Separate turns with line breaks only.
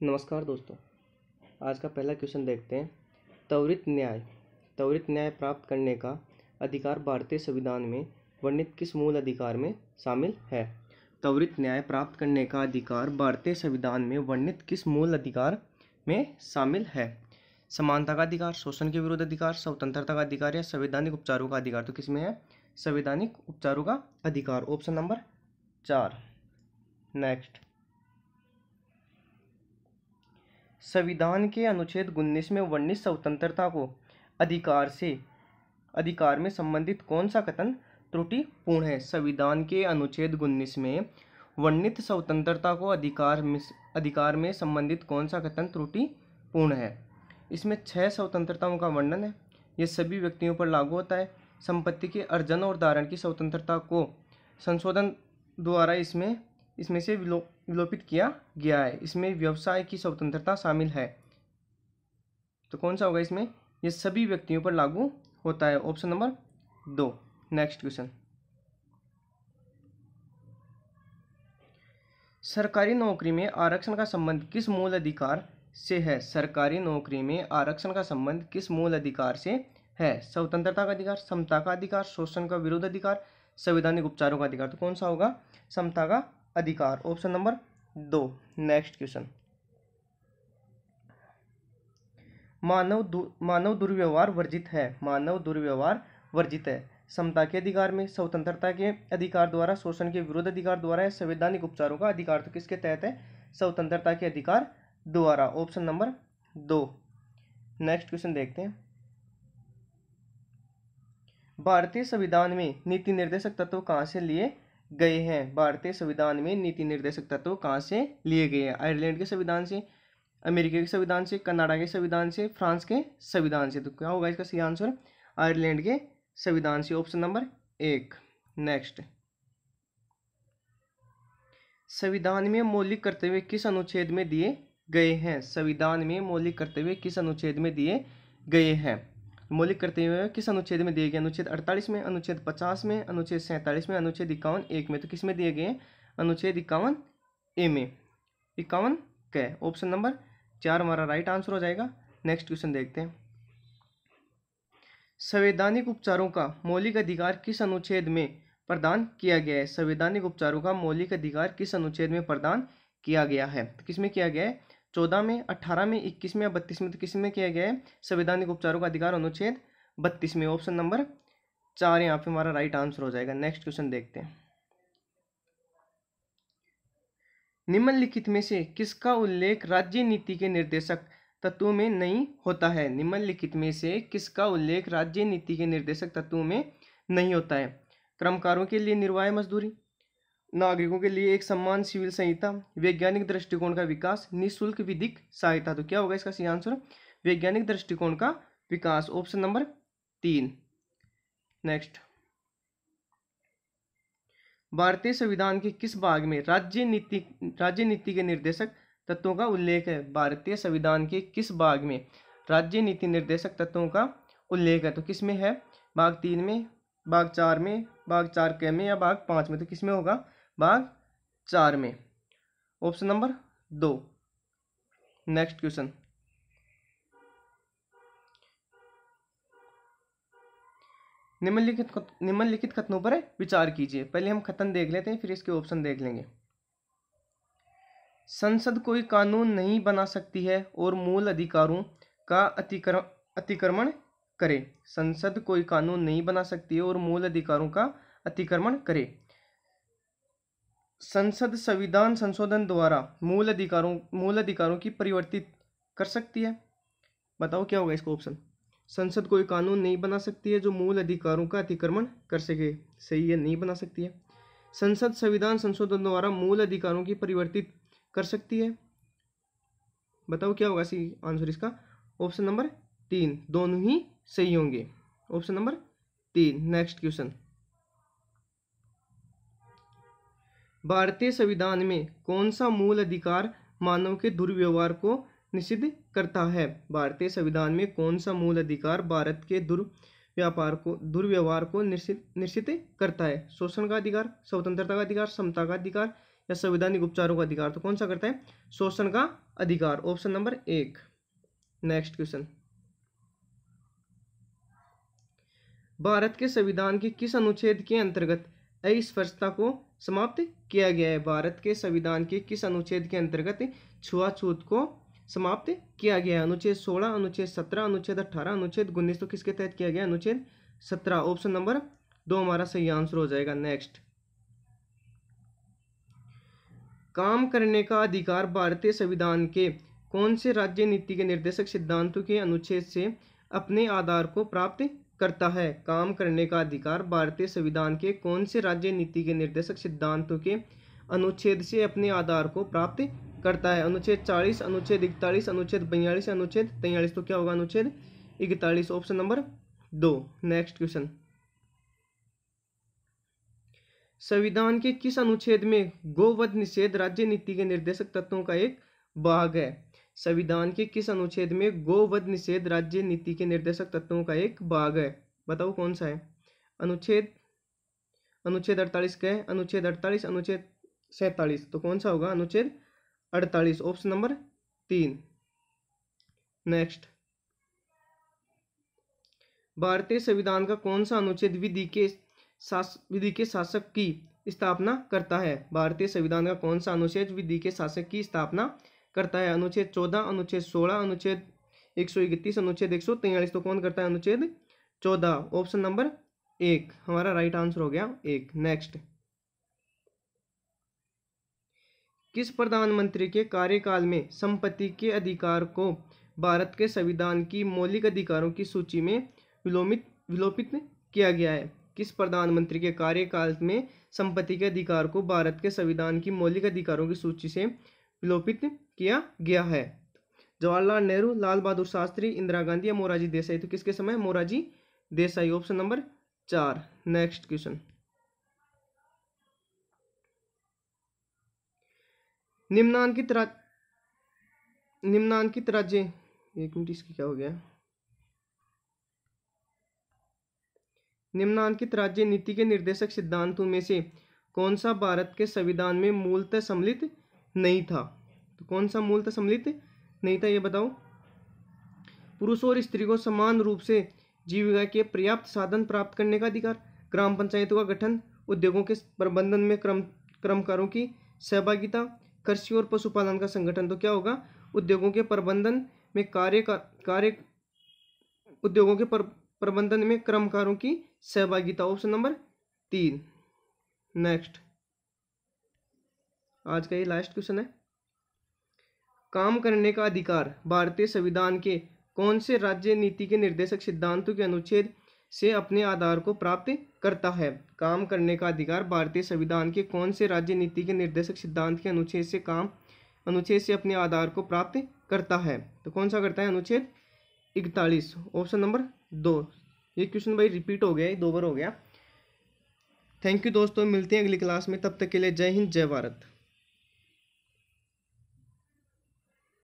नमस्कार दोस्तों। आज का पहला क्वेश्चन देखते हैं। त्वरित न्याय प्राप्त करने का अधिकार भारतीय संविधान में वर्णित किस मूल अधिकार में शामिल है? त्वरित न्याय प्राप्त करने का अधिकार भारतीय संविधान में वर्णित किस मूल अधिकार में शामिल है? समानता का अधिकार, शोषण के विरुद्ध अधिकार, स्वतंत्रता का अधिकार या संवैधानिक उपचारों का अधिकार? तो किसमें है? संवैधानिक उपचारों का अधिकार, ऑप्शन नंबर 4। नेक्स्ट, संविधान के अनुच्छेद 19 में वर्णित स्वतंत्रता को अधिकार में संबंधित कौन सा कथन त्रुटिपूर्ण है? संविधान के अनुच्छेद 19 में वर्णित स्वतंत्रता को अधिकार में संबंधित कौन सा कथन त्रुटिपूर्ण है? इसमें 6 स्वतंत्रताओं का वर्णन है। यह सभी व्यक्तियों पर लागू होता है। संपत्ति के अर्जन और धारण की स्वतंत्रता को संशोधन द्वारा इसमें से विलोपित किया गया है। इसमें व्यवसाय की स्वतंत्रता शामिल है। तो कौन सा होगा इसमें? ये सभी व्यक्तियों पर लागू होता है, ऑप्शन नंबर 2। नेक्स्ट क्वेश्चन, सरकारी नौकरी में आरक्षण का संबंध किस मूल अधिकार से है? सरकारी नौकरी में आरक्षण का संबंध किस मूल अधिकार से है? स्वतंत्रता का अधिकार, समता का अधिकार, शोषण का विरोध अधिकार, संवैधानिक उपचारों का अधिकार? तो कौन सा होगा? समता का अधिकार, ऑप्शन नंबर 2। नेक्स्ट क्वेश्चन, मानव दुर्व्यवहार वर्जित है। मानव दुर्व्यवहार वर्जित है। समता के अधिकार में, स्वतंत्रता के अधिकार द्वारा, शोषण के विरोध अधिकार द्वारा या संवैधानिक उपचारों का अधिकार? तो किसके तहत है? स्वतंत्रता के अधिकार द्वारा, ऑप्शन नंबर 2। नेक्स्ट क्वेश्चन देखते हैं। भारतीय संविधान में नीति निर्देशक तत्व कहाँ से लिए गए हैं? भारतीय संविधान में नीति निर्देशक तत्व कहाँ से लिए गए हैं? आयरलैंड के संविधान से, अमेरिका के संविधान से, कनाडा के संविधान से, फ्रांस के संविधान से? तो क्या होगा इसका सही आंसर? आयरलैंड के संविधान से, ऑप्शन नंबर 1। नेक्स्ट, संविधान में मौलिक कर्तव्य किस अनुच्छेद में दिए गए हैं? संविधान में मौलिक कर्तव्य किस अनुच्छेद में दिए गए हैं? मौलिक कर्तव्य किस अनुच्छेद में दिए गए? अनुच्छेद 48 में, अनुच्छेद 50 में, अनुच्छेद 47 में, अनुच्छेद 51(1) में? तो किस में दिए गए? अनुच्छेद 51(a) में। 51 क्या? ऑप्शन नंबर 4 हमारा राइट आंसर हो जाएगा। नेक्स्ट क्वेश्चन देखते हैं। संवैधानिक उपचारों का मौलिक अधिकार किस अनुच्छेद में प्रदान किया गया है? संवैधानिक उपचारों का मौलिक अधिकार किस अनुच्छेद में प्रदान किया गया है? तो किस में किया गया है? 14 में, 18 में, 21 में या 32 में? तो किस में किया गया है संवैधानिक उपचारों का अधिकार? अनुच्छेद 32 में, ऑप्शन नंबर 4 यहाँ पे हमारा राइट आंसर हो जाएगा। नेक्स्ट क्वेश्चन देखते हैं। निम्नलिखित में से किसका उल्लेख राज्य नीति के निर्देशक तत्वों में नहीं होता है? निम्नलिखित में से किसका उल्लेख राज्य नीति के निर्देशक तत्वों में नहीं होता है? कर्मकारों के लिए निर्वाह मजदूरी, नागरिकों के लिए एक समान सिविल संहिता, वैज्ञानिक दृष्टिकोण का विकास, निःशुल्क विधिक सहायता? तो क्या होगा इसका सही आंसर? वैज्ञानिक दृष्टिकोण का विकास, ऑप्शन नंबर 3। नेक्स्ट, भारतीय संविधान के किस भाग में राज्य नीति के निर्देशक तत्वों का उल्लेख है? भारतीय संविधान के किस भाग में राज्य नीति निर्देशक तत्वों का उल्लेख है? तो किस में है? भाग 3 में, भाग 4 में, भाग 4 के में या भाग 5 में? तो किस में होगा? भाग 4 में, ऑप्शन नंबर 2। नेक्स्ट क्वेश्चन, निम्नलिखित कथनों पर विचार कीजिए। पहले हम कथन देख लेते हैं, फिर इसके ऑप्शन देख लेंगे। संसद कोई कानून नहीं बना सकती है और मूल अधिकारों का अतिक्रमण करे। संसद कोई कानून नहीं बना सकती है और मूल अधिकारों का अतिक्रमण करे। संसद संविधान संशोधन द्वारा मूल अधिकारों की परिवर्तित कर सकती है। बताओ क्या होगा इसका ऑप्शन? संसद कोई कानून नहीं बना सकती है जो मूल अधिकारों का अतिक्रमण कर सके। सही है, नहीं बना सकती है। संसद संविधान संशोधन द्वारा मूल अधिकारों की परिवर्तित कर सकती है। बताओ क्या होगा सही आंसर इसका? ऑप्शन नंबर 3, दोनों ही सही होंगे, ऑप्शन नंबर 3। नेक्स्ट क्वेश्चन, भारतीय संविधान में कौन सा मूल अधिकार मानव के दुर्व्यवहार को निषिद्ध करता है? भारतीय संविधान में कौन सा मूल अधिकार भारत के दुर्व्यवहार को निषिद्ध करता है? शोषण का अधिकार, स्वतंत्रता का अधिकार, समता का अधिकार या संवैधानिक उपचारों का अधिकार, तो कौन सा करता है? शोषण का अधिकार, option number 1। Next question, Bharat के संविधान के किस अनुच्छेद के अंतर्गत अस्पृश्यता को समाप्त किया गया है? भारत के संविधान के किस अनुच्छेद के अंतर्गत छुआछूत को समाप्त किया गया है? अनुच्छेद 16, अनुच्छेद 17, अनुच्छेद 18, अनुच्छेद 19, तो किसके तहत किया गया? अनुच्छेद 17, ऑप्शन नंबर 2 हमारा सही आंसर हो जाएगा। नेक्स्ट, काम करने का अधिकार भारतीय संविधान के कौन से राज्य नीति के निर्देशक सिद्धांतों के अनुच्छेद से अपने आधार को प्राप्त करता है? काम करने का अधिकार भारतीय संविधान के कौन से राज्य नीति के निर्देशक सिद्धांतों के अनुच्छेद से अपने आधार को प्राप्त करता है? अनुच्छेद 40, अनुच्छेद 41, अनुच्छेद 42, अनुच्छेद 43, तो क्या होगा? अनुच्छेद 41, ऑप्शन नंबर 2। नेक्स्ट क्वेश्चन, संविधान के किस अनुच्छेद में गोवध निषेध राज्य नीति के निर्देशक तत्वों का एक भाग है? संविधान के किस अनुच्छेद में गोवध निषेध राज्य नीति के निर्देशक तत्वों का एक भाग है? बताओ कौन सा है? अनुच्छेद 48 का है, अनुच्छेद 48, अनुच्छेद 47, तो कौन सा होगा? अनुच्छेद 48, ऑप्शन नंबर 3। नेक्स्ट, भारतीय संविधान का कौन सा अनुच्छेद विधि के शासक की स्थापना करता है? भारतीय संविधान का कौन सा अनुच्छेद विधि के शासक की स्थापना करता है? अनुच्छेद 14, अनुच्छेद 16, अनुच्छेद 131, अनुच्छेद 143, तो कौन करता है? अनुच्छेद 14, ऑप्शन नंबर 1 हमारा राइट आंसर हो गया 1। नेक्स्ट, किस प्रधानमंत्री के कार्यकाल में संपत्ति के अधिकार को भारत के संविधान की मौलिक अधिकारों की सूची में विलोपित किया गया है? किस प्रधानमंत्री के कार्यकाल में संपत्ति के अधिकार को भारत के संविधान की मौलिक अधिकारों की सूची से विलोपित किया गया है? जवाहरलाल नेहरू, लाल बहादुर शास्त्री, इंदिरा गांधी या मोरारजी देसाई, तो किसके समय? Morarji Desai, option number 4। Next question, निम्नांकित राज्य, एक मिनट, इसकी क्या हो गया? निम्नांकित राज्य नीति के निर्देशक सिद्धांतों में से कौन सा भारत के संविधान में मूलतः सम्मिलित नहीं था? तो कौन सा मूलतः सम्मिलित नहीं था, ये बताओ। पुरुष और स्त्री को समान रूप से जीविका के पर्याप्त साधन प्राप्त करने का अधिकार, ग्राम पंचायतों का गठन, उद्योगों के प्रबंधन में कर्मकारों की सहभागिता, कृषि और पशुपालन का संगठन, तो क्या होगा? उद्योगों के प्रबंधन में उद्योगों के प्रबंधन में कर्मकारों की सहभागिता, ऑप्शन नंबर 3। नेक्स्ट, आज का ये लास्ट क्वेश्चन है, काम करने का अधिकार भारतीय संविधान के कौन से राज्य नीति के निर्देशक सिद्धांतों के अनुच्छेद से अपने आधार को प्राप्त करता है? काम करने का अधिकार भारतीय संविधान के कौन से राज्य नीति के निर्देशक सिद्धांत के अनुच्छेद से अपने आधार को प्राप्त करता है? तो कौन सा करता है? अनुच्छेद 41, ऑप्शन नंबर 2। ये क्वेश्चन भाई रिपीट हो गया, 2 बार हो गया। थैंक यू दोस्तों, मिलते हैं अगली क्लास में, तब तक के लिए जय हिंद, जय भारत।